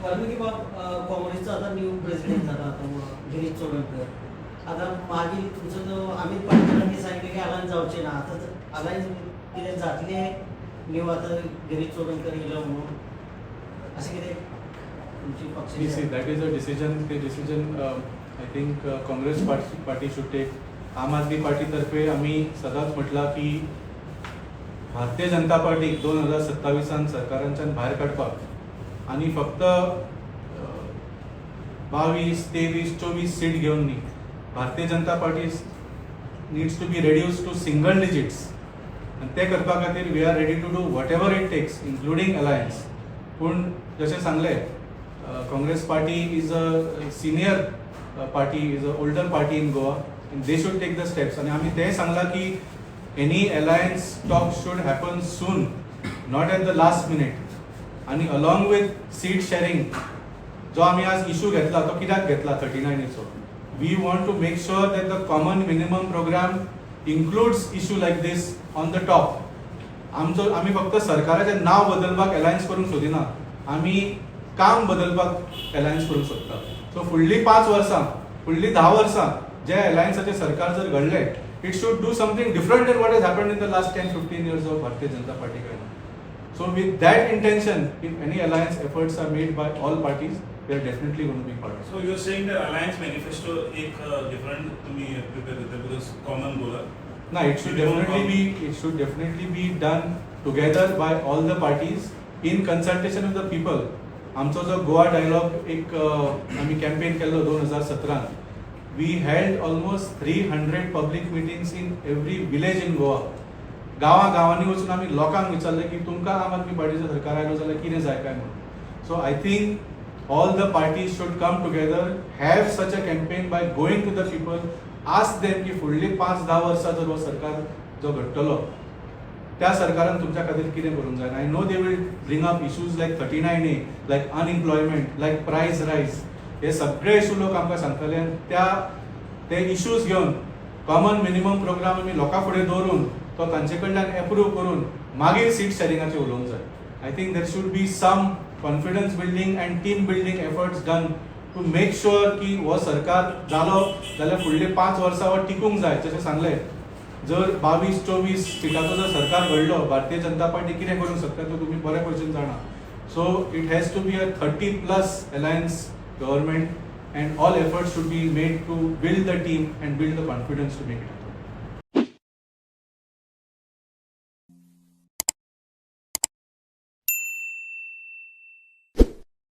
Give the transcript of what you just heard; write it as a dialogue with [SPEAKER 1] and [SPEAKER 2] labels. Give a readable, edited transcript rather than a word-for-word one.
[SPEAKER 1] वाल्मिकी काँग्रेसचा आता new president झाला आता गिरीश चोडणकर. आता मागील तुमचं जो अमित पाटीलांनी सांगितलं की अलायन्स जावचे ना, आता अलायन्स कितें जातले न्यू आता गिरीश चोडणकर येयलो म्हणून अशें कितें तुमची पक्षाची?
[SPEAKER 2] That is a decision. ते decision I think Congress party should take. Aam Aadmi पार्टीतर्फे आम्ही सदांच म्हटलां की भारतीय जनता पार्टीक 2027 सरकारांच्यान भायर काडपाक आनी फक्त 22, 23, 24 सीट घेवन न्ही, Bharatiya Janata party needs to be reduce to single digits. आनी ते करपा खातीर we are ready to do whatever it takes, including alliance. पूण जशें सांगलें, Congress party is a senior party, is a older party in Goa, and they should take the steps. आणि आम्ही ते सांगला की any alliance talk should happen soon, not at the last minute. आणि along with seat sharing, जो आम्ही आज issue घेतला तो कित्याक घेतला 39 we want to make sure that the common minimum program includes issue like this on the top. आम्ही फक्त सरकाराचें नाव बदलपाक अलायन्स करूंक सोदिना, आम्ही काम बदलपाक अलायन्स करूंक सोदता. सो फुडलीं 5 वर्सां, फुडलीं 10 वर्सां जे अलायन्साचे सरकार जर घडले, it should do something different then what has happened in the last 10-15 years of Bharatiya Janata party कडल्यान. So with that intention, if any alliance efforts are made by all parties, we are definitely going to be part.
[SPEAKER 3] So you are saying that alliance manifesto एक different तुम्ही prepare करता because common goal
[SPEAKER 2] ना. It should definitely be done together by all the parties in consultation with the people. आमचो जो Goa dialogue एक आम्ही campaign केल्लो 2017, we held almost 300 public meetings in every village in Goa. गावांनी वचून आम्ही लोकांक विचारले की तुमकां आम आदमी पार्टीचो सरकार आयलो जाल्यार कितें जाय काय म्हणून. So I think all the parties should come together, have such a campaign by going to the people, ask them की फुडलीं 5-10 वर्सां जर हो सरकार जो घडटलो त्या सरकारान तुमच्या खातीर कितें करूंक जाय. I know they will bring up issues like 39A, like unemployment, like price rise. हे सगळे इश्यू लोक आमकां सांगतले आनी ते इश्यूज घेवन कॉमन मिनिमम प्रोग्राम आमी लोकां फुडें दवरून तो तांचे कडल्यान एप्रूव करून मागीर सीट शेअरिंगाचेर उलोवंक जाय. I think there should be some confidence building and team building efforts done to make sure की हो सरकार जालो जाल्यार फुडले 5 वर्सां हो टिकूंक जाय. जशें सांगलें, जर 22-24 सीटाचो जर सरकार घडलो, भारतीय जनता पार्टी कितें करूंक शकता तो तुमी बरे भशेन जाणा. So it has to be a 30+ alliance government, and all efforts should be made to build the team and build the confidence to make it.